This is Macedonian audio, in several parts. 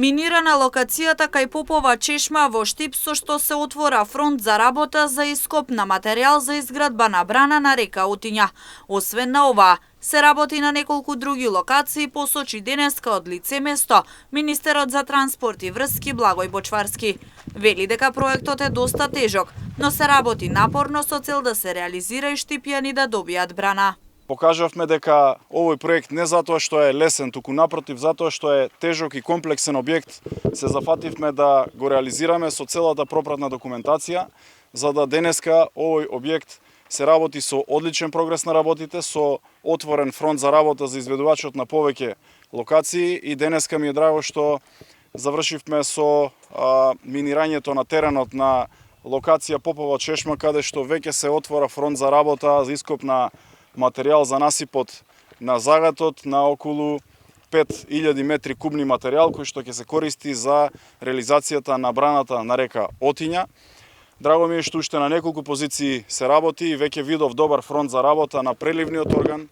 Минирана локацијата кај Попова чешма во Штип, со што се отвора фронт за работа за ископ на материјал за изградба на брана на река Отиња. Освен на ова, се работи на неколку други локации, посочи денеска од лице место министерот за транспорт и врски Благој Бочварски. Вели дека проектот е доста тежок, но се работи напорно со цел да се реализира и штипјани да добијат брана. Покажавме дека овој проект не затоа што е лесен, туку напротив затоа што е тежок и комплексен објект, се зафативме да го реализираме со целата пропратна документација, за да денеска овој објект се работи со одличен прогрес на работите, со отворен фронт за работа за изведувачот на повеќе локации и денеска ми е драго што завршивме со минирањето на теренот на локација Попова чешма, каде што веќе се отвора фронт за работа за ископ на материјал за насипот на загатот на околу 5000 метри кубни материјал кој што ќе се користи за реализацијата на браната на река Отиња. Драго ми е што уште на неколку позиции се работи и веќе видов добар фронт за работа на преливниот орган.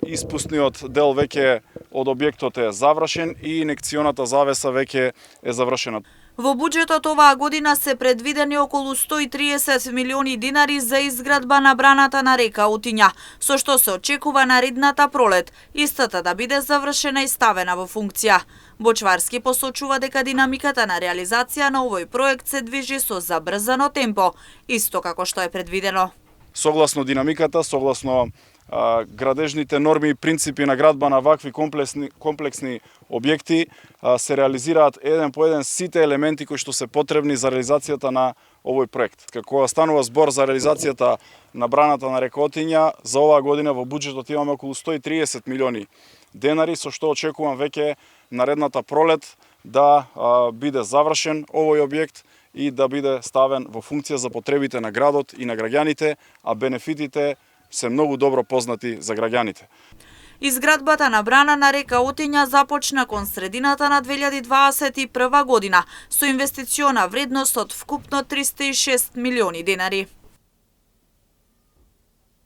Испустниот дел веќе од објектот е завршен и инекционата завеса веќе е завршена. Во буџетот оваа година се предвидени околу 130 милиони динари за изградба на браната на река Отиња, со што се очекува наредната пролет истата да биде завршена и ставена во функција. Бочварски посочува дека динамиката на реализација на овој проект се движи со забрзано темпо, исто како што е предвидено. Согласно динамиката, согласно градежните норми и принципи на градба на вакви комплексни објекти, се реализираат еден по еден сите елементи кои што се потребни за реализацијата на овој проект. Кога станува збор за реализацијата на браната на река Отиња, за оваа година во буџетот имаме околу 130 милиони денари, со што очекувам веќе наредната пролет да биде завршен овој објект и да биде ставен во функција за потребите на градот и на граѓаните, а бенефитите се многу добро познати за граѓаните. Изградбата на брана на река Отиња започна кон средината на 2021 година со инвестициона вредност од вкупно 306 милиони денари.